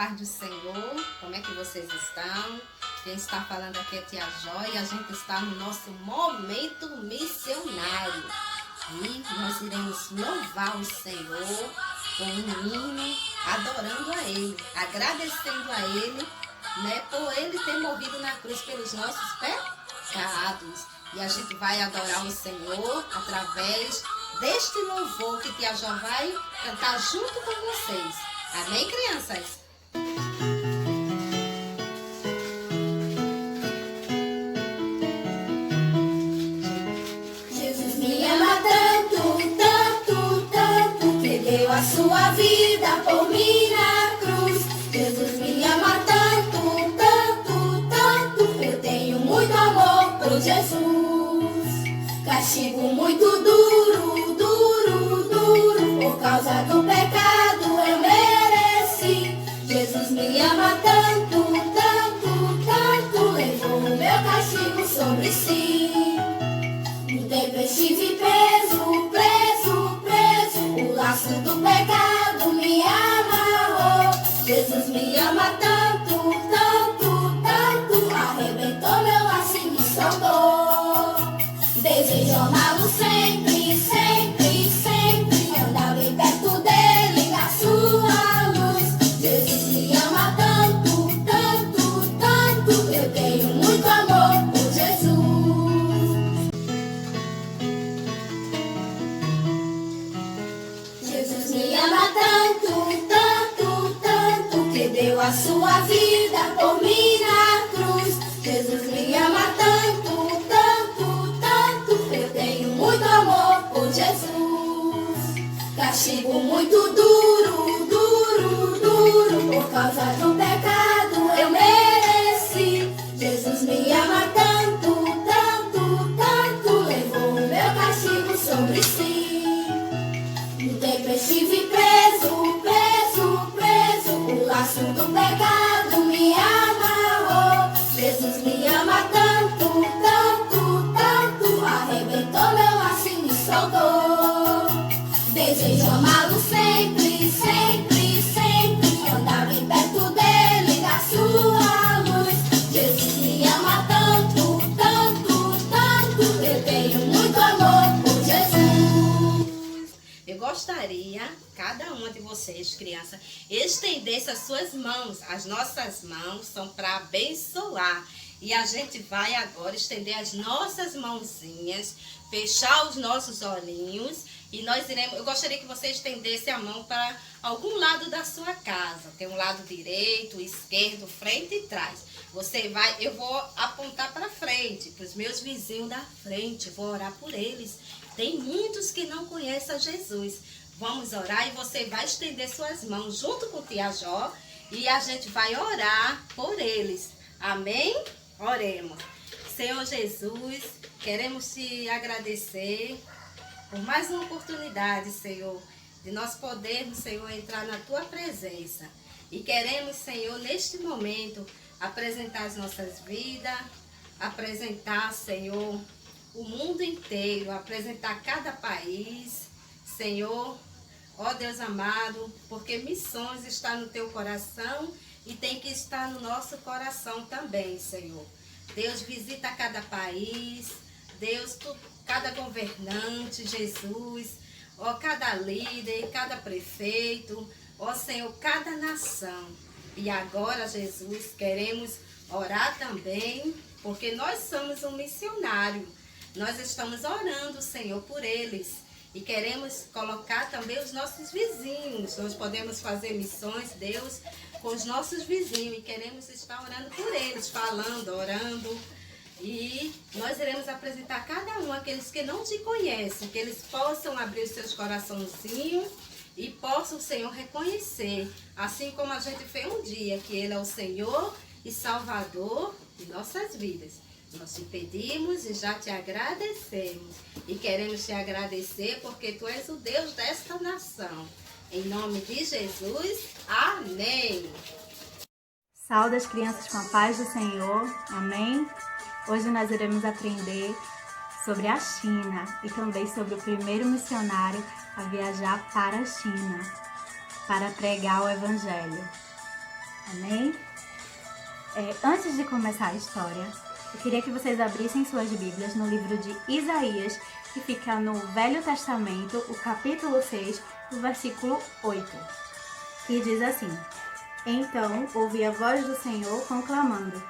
paz do Senhor, como é que vocês estão? Quem está falando aqui é Tia Jó e a gente está no nosso momento missionário. E nós iremos louvar o Senhor com um hino, adorando a Ele, agradecendo a Ele, por Ele ter morrido na cruz pelos nossos pecados. E a gente vai adorar o Senhor através deste louvor que Tia Jó vai cantar junto com vocês. Amém, crianças? Jesus me ama tanto, tanto, tanto, que deu a sua vida por mim na cruz. Jesus me ama tanto, tanto, tanto, eu tenho muito amor por Jesus. Castigo muito duro, duro, duro, por causa do pecado eu mereci. Jesus me ama tanto, tanto, tanto, levou o meu castigo sobre si. No tempo eu estive preso, preso, preso, o laço do pecado me amarrou. Jesus me ama tanto, tanto, tanto, arrebentou meu laço e me soltou. Desejo amá-lo sempre, sempre, sempre, andar bem perto dele na sua luz. Jesus me ama tanto, tanto, tanto, eu tenho muito amor por Jesus. Jesus me ama tanto, tanto, tanto, que deu a sua vida por mim na cruz. Jesus me ama tanto, tanto, tanto, eu tenho muito amor por Jesus. Castigo muito duro, duro, duro, por causa do pecado eu mereci. Jesus me ama tanto, tanto, tanto, levou o meu castigo sobre si. No tempo eu estive preso, preso, preso, o laço do pecado me amarrou. Jesus me ama tanto, tanto, tanto, arrebentou meu laço e me soltou. Desejo amá-lo sempre, sempre, sempre, andar bem perto dele, da sua luz. Jesus me ama tanto, tanto, tanto, eu tenho muito amor por Jesus. Eu gostaria, cada uma de vocês, criança, estendesse as suas mãos. As nossas mãos são para abençoar. E a gente vai agora estender as nossas mãozinhas, fechar os nossos olhinhos e nós iremos. Eu gostaria que você estendesse a mão para algum lado da sua casa. Tem um lado direito, esquerdo, frente e trás. Eu vou apontar para frente, para os meus vizinhos da frente, vou orar por eles. Tem muitos que não conhecem a Jesus. Vamos orar e você vai estender suas mãos junto com Tia Jó e a gente vai orar por eles. Amém? Oremos. Senhor Jesus, queremos te agradecer por mais uma oportunidade, Senhor, de nós podermos, Senhor, entrar na tua presença. E queremos, Senhor, neste momento, apresentar as nossas vidas, apresentar, Senhor, o mundo inteiro, apresentar cada país, Senhor, ó Deus amado, porque missões está no teu coração e tem que estar no nosso coração também, Senhor. Deus, visita cada país, Deus, cada governante, Jesus, ó cada líder, cada prefeito, ó Senhor, cada nação. E agora, Jesus, queremos orar também, porque nós somos um missionário. Nós estamos orando, Senhor, por eles. E queremos colocar também os nossos vizinhos. Nós podemos fazer missões, Deus, com os nossos vizinhos. E queremos estar orando por eles, falando, orando. E nós iremos apresentar cada um, aqueles que não te conhecem, que eles possam abrir os seus coraçõezinhos e possam, Senhor, reconhecer, assim como a gente fez um dia, que Ele é o Senhor e Salvador de nossas vidas. Nós te pedimos e já te agradecemos. E queremos te agradecer porque tu és o Deus desta nação. Em nome de Jesus, amém. Saúde as crianças com a paz do Senhor, amém? Hoje nós iremos aprender sobre a China e também sobre o primeiro missionário a viajar para a China, para pregar o Evangelho. Amém? Antes de começar a história, eu queria que vocês abrissem suas Bíblias no livro de Isaías, que fica no Velho Testamento, o capítulo 6, o versículo 8, que diz assim: Então ouvi a voz do Senhor conclamando: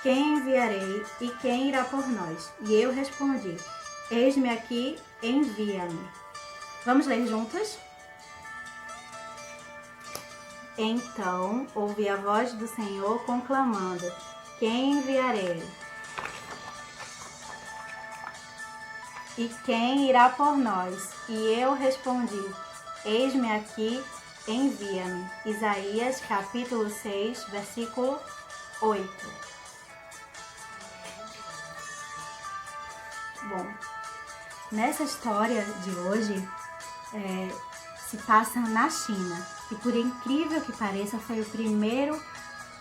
Quem enviarei e quem irá por nós? E eu respondi: Eis-me aqui, envia-me. Vamos ler juntos? Então ouvi a voz do Senhor conclamando: Quem enviarei? E quem irá por nós? E eu respondi: Eis-me aqui, envia-me. Isaías capítulo 6, versículo 8. Bom, nessa história de hoje, se passa na China. E por incrível que pareça, foi o primeiro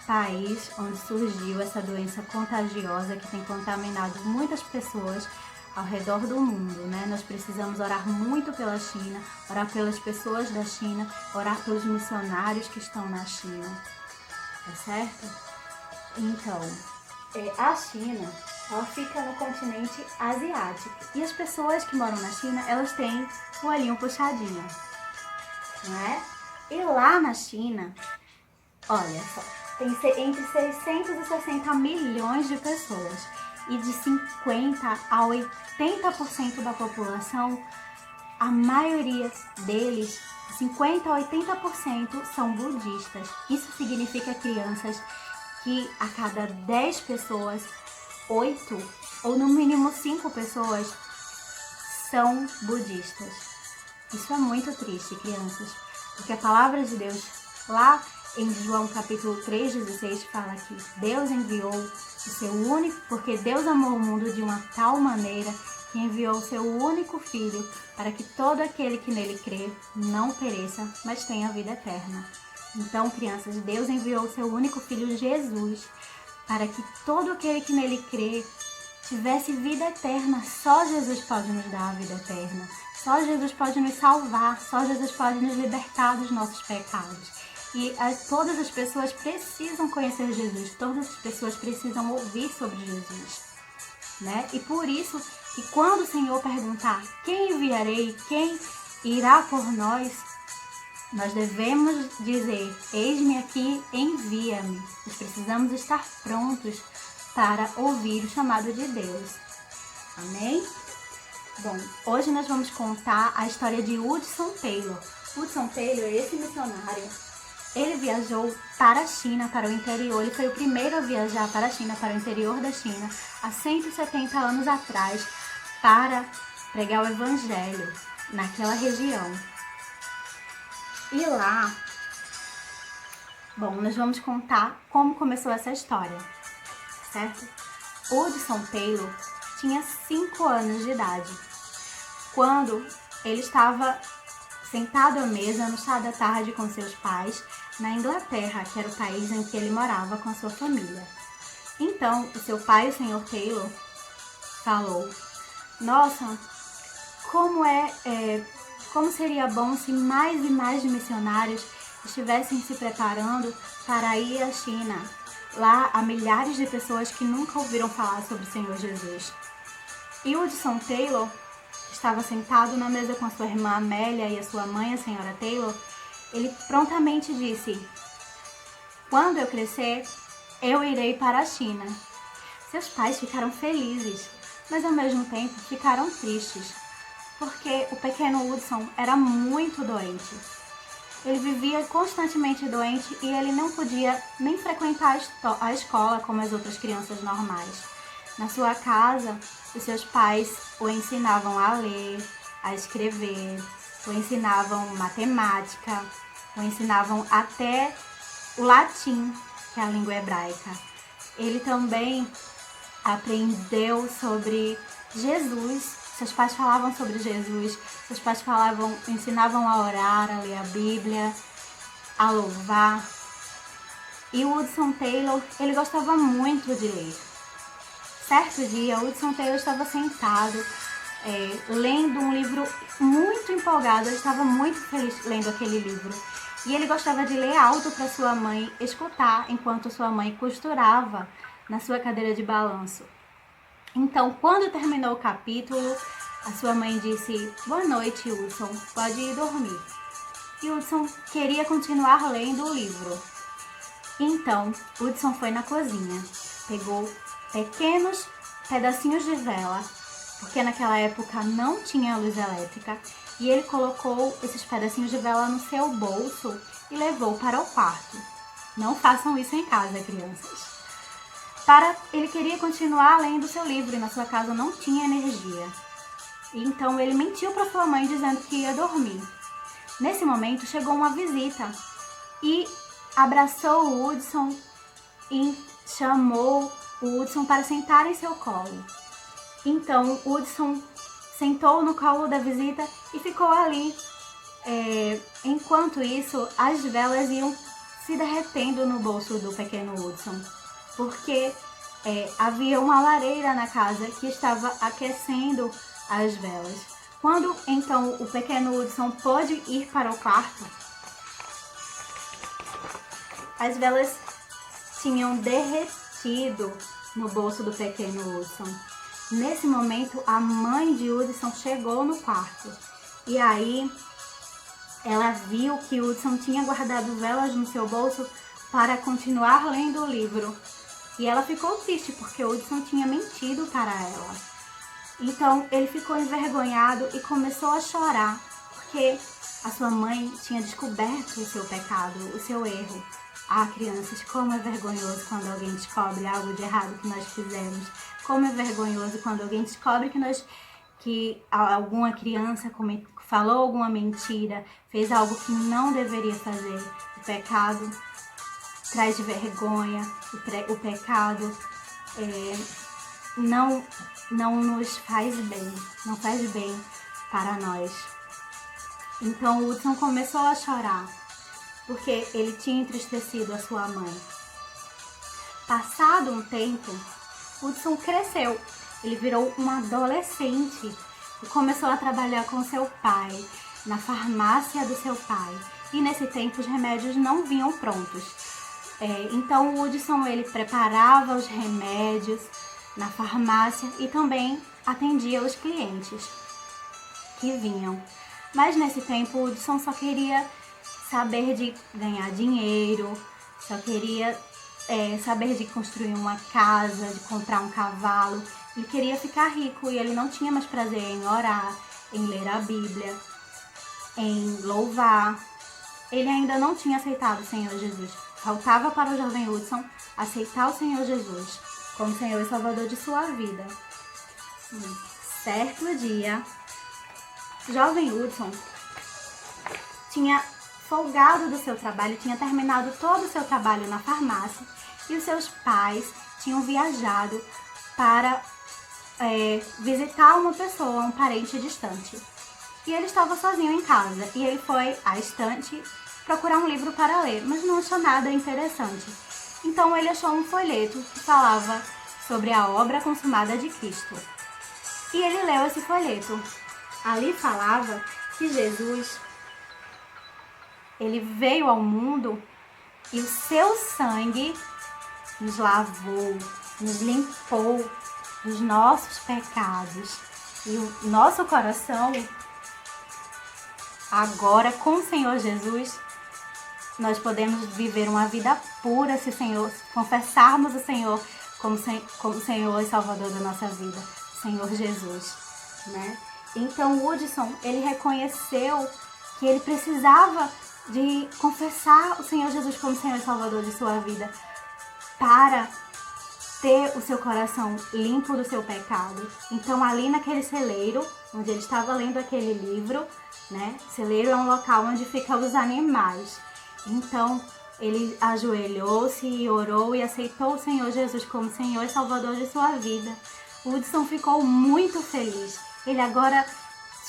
país onde surgiu essa doença contagiosa que tem contaminado muitas pessoas ao redor do mundo, né? Nós precisamos orar muito pela China, orar pelas pessoas da China, orar pelos missionários que estão na China, tá certo? Então, a China, ela fica no continente asiático e as pessoas que moram na China, elas têm o olhinho puxadinho, né? E lá na China, olha só, tem entre 660 milhões de pessoas e de 50 a 80% da população, a maioria deles, 50 a 80% são budistas. Isso significa, crianças, que a cada 10 pessoas, 8 ou no mínimo 5 pessoas são budistas. Isso é muito triste, crianças, porque a palavra de Deus lá em João capítulo 3,16 fala que Deus enviou o seu único, porque Deus amou o mundo de uma tal maneira que enviou o seu único Filho para que todo aquele que nele crê não pereça, mas tenha vida eterna. Então, crianças, Deus enviou o seu único Filho, Jesus, para que todo aquele que nele crê tivesse vida eterna. Só Jesus pode nos dar a vida eterna. Só Jesus pode nos salvar. Só Jesus pode nos libertar dos nossos pecados. E todas as pessoas precisam conhecer Jesus. Todas as pessoas precisam ouvir sobre Jesus, né? E por isso que quando o Senhor perguntar quem enviarei, quem irá por nós, nós devemos dizer: eis-me aqui, envia-me. Nós precisamos estar prontos para ouvir o chamado de Deus. Amém? Bom, hoje nós vamos contar a história de Hudson Taylor. Hudson Taylor, esse missionário, ele viajou para a China, para o interior. Ele foi o primeiro a viajar para a China, para o interior da China, há 170 anos atrás, para pregar o evangelho naquela região. E lá, bom, nós vamos contar como começou essa história, certo? Hudson Taylor tinha 5 anos de idade, quando ele estava sentado à mesa no chá da tarde com seus pais, na Inglaterra, que era o país em que ele morava com a sua família. Então, o seu pai, o Sr. Taylor, falou: nossa, como seria bom se mais e mais missionários estivessem se preparando para ir à China. Lá há milhares de pessoas que nunca ouviram falar sobre o Senhor Jesus. E Hudson Taylor estava sentado na mesa com a sua irmã Amélia e a sua mãe, a senhora Taylor. Ele prontamente disse: quando eu crescer, eu irei para a China. Seus pais ficaram felizes, mas ao mesmo tempo ficaram tristes, porque o pequeno Hudson era muito doente. Ele vivia constantemente doente e ele não podia nem frequentar a escola como as outras crianças normais. Na sua casa, os seus pais o ensinavam a ler, a escrever, o ensinavam matemática, o ensinavam até o latim, que é a língua hebraica. Ele também aprendeu sobre Jesus. Seus pais falavam sobre Jesus, seus pais ensinavam a orar, a ler a Bíblia, a louvar. E o Hudson Taylor, ele gostava muito de ler. Certo dia, o Hudson Taylor estava sentado, lendo um livro muito empolgado. Ele estava muito feliz lendo aquele livro. E ele gostava de ler alto para sua mãe escutar, enquanto sua mãe costurava na sua cadeira de balanço. Então, quando terminou o capítulo, a sua mãe disse: "Boa noite, Hudson, pode ir dormir." E Hudson queria continuar lendo o livro. Então, Hudson foi na cozinha, pegou pequenos pedacinhos de vela, porque naquela época não tinha luz elétrica, e ele colocou esses pedacinhos de vela no seu bolso e levou para o quarto. Não façam isso em casa, crianças. Ele queria continuar lendo seu livro e na sua casa não tinha energia. Então ele mentiu para sua mãe dizendo que ia dormir. Nesse momento chegou uma visita e abraçou o Hudson e chamou o Hudson para sentar em seu colo. Então o Hudson sentou no colo da visita e ficou ali. Enquanto isso, as velas iam se derretendo no bolso do pequeno Hudson, porque havia uma lareira na casa que estava aquecendo as velas. Quando então o pequeno Hudson pôde ir para o quarto, as velas tinham derretido no bolso do pequeno Hudson. Nesse momento, a mãe de Hudson chegou no quarto e aí ela viu que Hudson tinha guardado velas no seu bolso para continuar lendo o livro. E ela ficou triste porque Hudson tinha mentido para ela. Então ele ficou envergonhado e começou a chorar, porque a sua mãe tinha descoberto o seu pecado, o seu erro. Ah, crianças, como é vergonhoso quando alguém descobre algo de errado que nós fizemos. Como é vergonhoso quando alguém descobre que alguma criança falou alguma mentira, fez algo que não deveria fazer. O pecado traz vergonha, o pecado não nos faz bem, não faz bem para nós. Então o Hudson começou a chorar, porque ele tinha entristecido a sua mãe. Passado um tempo, Hudson cresceu, ele virou um adolescente e começou a trabalhar com seu pai, na farmácia do seu pai. E nesse tempo os remédios não vinham prontos. Então o Hudson ele preparava os remédios na farmácia e também atendia os clientes que vinham. Mas nesse tempo o Hudson só queria saber de ganhar dinheiro, só queria saber de construir uma casa, de comprar um cavalo. Ele queria ficar rico e ele não tinha mais prazer em orar, em ler a Bíblia, em louvar. Ele ainda não tinha aceitado o Senhor Jesus. Faltava para o jovem Hudson aceitar o Senhor Jesus como Senhor e Salvador de sua vida. Certo dia, o jovem Hudson tinha folgado do seu trabalho, tinha terminado todo o seu trabalho na farmácia e os seus pais tinham viajado para visitar uma pessoa, um parente distante. E ele estava sozinho em casa e ele foi à estante procurar um livro para ler, mas não achou nada interessante. Então ele achou um folheto que falava sobre a obra consumada de Cristo. E ele leu esse folheto. Ali falava que Jesus, ele veio ao mundo e o seu sangue nos lavou, nos limpou dos nossos pecados. E o nosso coração, agora com o Senhor Jesus, nós podemos viver uma vida pura se confessarmos o Senhor como Senhor e Salvador da nossa vida, Senhor Jesus, né? Então o Hudson, ele reconheceu que ele precisava de confessar o Senhor Jesus como Senhor e Salvador de sua vida para ter o seu coração limpo do seu pecado. Então ali naquele celeiro, onde ele estava lendo aquele livro, né? Celeiro é um local onde ficam os animais. Então ele ajoelhou-se e orou e aceitou o Senhor Jesus como Senhor e Salvador de sua vida. O Hudson ficou muito feliz. Ele agora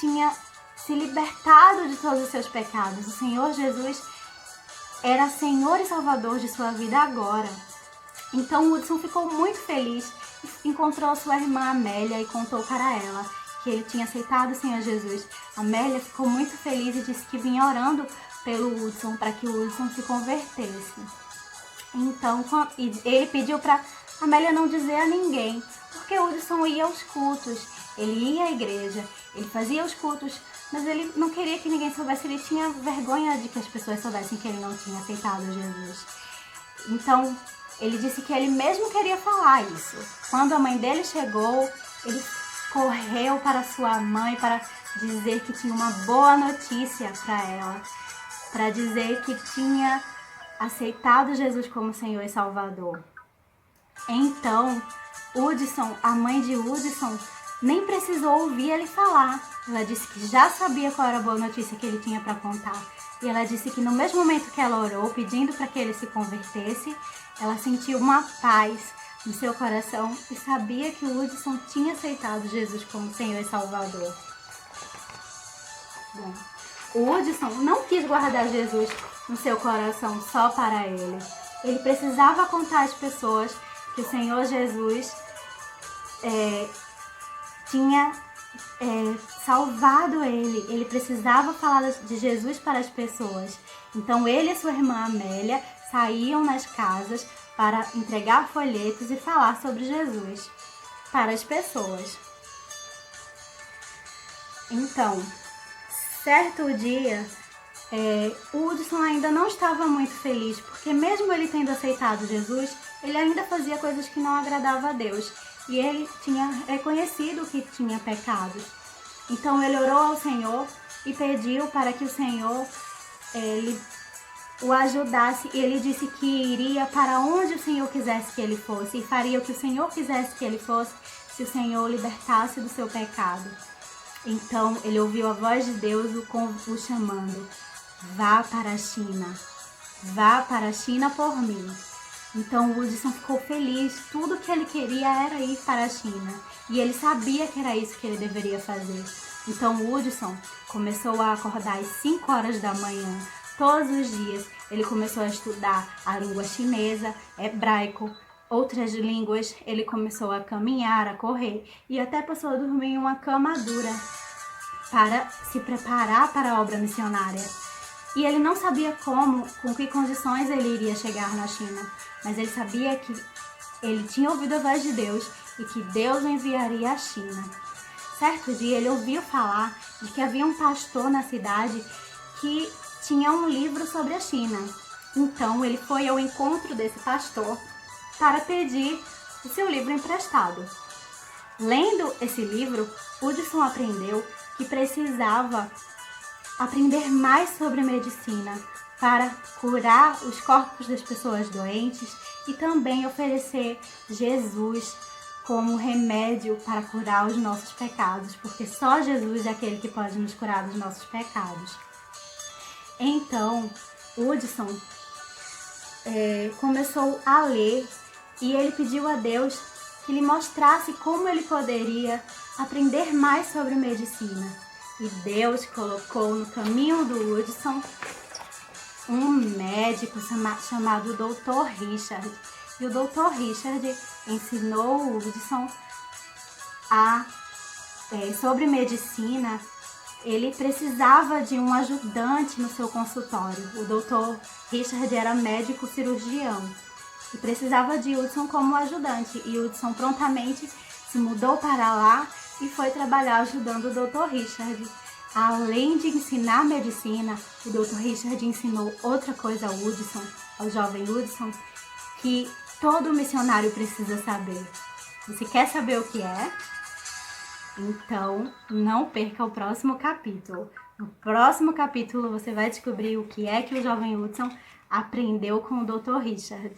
tinha se libertado de todos os seus pecados. O Senhor Jesus era Senhor e Salvador de sua vida agora. Então o Hudson ficou muito feliz e encontrou sua irmã Amélia e contou para ela que ele tinha aceitado o Senhor Jesus. Amélia ficou muito feliz e disse que vinha orando pelo Hudson para que o Hudson se convertesse. Então ele pediu para Amélia não dizer a ninguém, porque o Hudson ia aos cultos, ele ia à igreja, ele fazia os cultos, mas ele não queria que ninguém soubesse, ele tinha vergonha de que as pessoas soubessem que ele não tinha aceitado Jesus. Então ele disse que ele mesmo queria falar isso. Quando a mãe dele chegou, ele correu para sua mãe para dizer que tinha uma boa notícia para ela, para dizer que tinha aceitado Jesus como Senhor e Salvador. Então, Hudson, a mãe de Hudson, nem precisou ouvir ele falar. Ela disse que já sabia qual era a boa notícia que ele tinha para contar. E ela disse que no mesmo momento que ela orou, pedindo para que ele se convertesse, ela sentiu uma paz no seu coração e sabia que o Hudson tinha aceitado Jesus como Senhor e Salvador. Bom, o Hudson não quis guardar Jesus no seu coração só para ele. Ele precisava contar às pessoas que o Senhor Jesus tinha salvado ele. Ele precisava falar de Jesus para as pessoas. Então ele e sua irmã Amélia saíam nas casas para entregar folhetos e falar sobre Jesus para as pessoas. Então, certo dia, o Hudson ainda não estava muito feliz, porque mesmo ele tendo aceitado Jesus, ele ainda fazia coisas que não agradavam a Deus. E ele tinha reconhecido que tinha pecados. Então ele orou ao Senhor e pediu para que o Senhor o ajudasse. E ele disse que iria para onde o Senhor quisesse que ele fosse, e faria o que o Senhor quisesse que ele fosse, se o Senhor o libertasse do seu pecado. Então ele ouviu a voz de Deus o chamando: vá para a China, vá para a China por mim. Então o Hudson ficou feliz, tudo que ele queria era ir para a China. E ele sabia que era isso que ele deveria fazer. Então o Hudson começou a acordar às 5 horas da manhã, todos os dias. Ele começou a estudar a língua chinesa, hebraico, outras línguas. Ele começou a caminhar, a correr e até passou a dormir em uma cama dura para se preparar para a obra missionária. E ele não sabia com que condições ele iria chegar na China, mas ele sabia que ele tinha ouvido a voz de Deus e que Deus o enviaria à China. Certo dia ele ouviu falar de que havia um pastor na cidade que tinha um livro sobre a China. Então ele foi ao encontro desse pastor para pedir o seu livro emprestado. Lendo esse livro, Hudson aprendeu que precisava aprender mais sobre medicina para curar os corpos das pessoas doentes e também oferecer Jesus como remédio para curar os nossos pecados, porque só Jesus é aquele que pode nos curar dos nossos pecados. Então, Hudson começou a ler e ele pediu a Deus que lhe mostrasse como ele poderia aprender mais sobre medicina. E Deus colocou no caminho do Hudson um médico chamado Dr. Richard. E o Dr. Richard ensinou o Hudson sobre medicina. Ele precisava de um ajudante no seu consultório. O Dr. Richard era médico cirurgião e precisava de Hudson como ajudante. E Hudson prontamente se mudou para lá e foi trabalhar ajudando o Dr. Richard. Além de ensinar medicina, o Dr. Richard ensinou outra coisa ao jovem Hudson, que todo missionário precisa saber. Você quer saber o que é? Então, não perca o próximo capítulo. No próximo capítulo, você vai descobrir o que é que o jovem Hudson aprendeu com o Dr. Richard.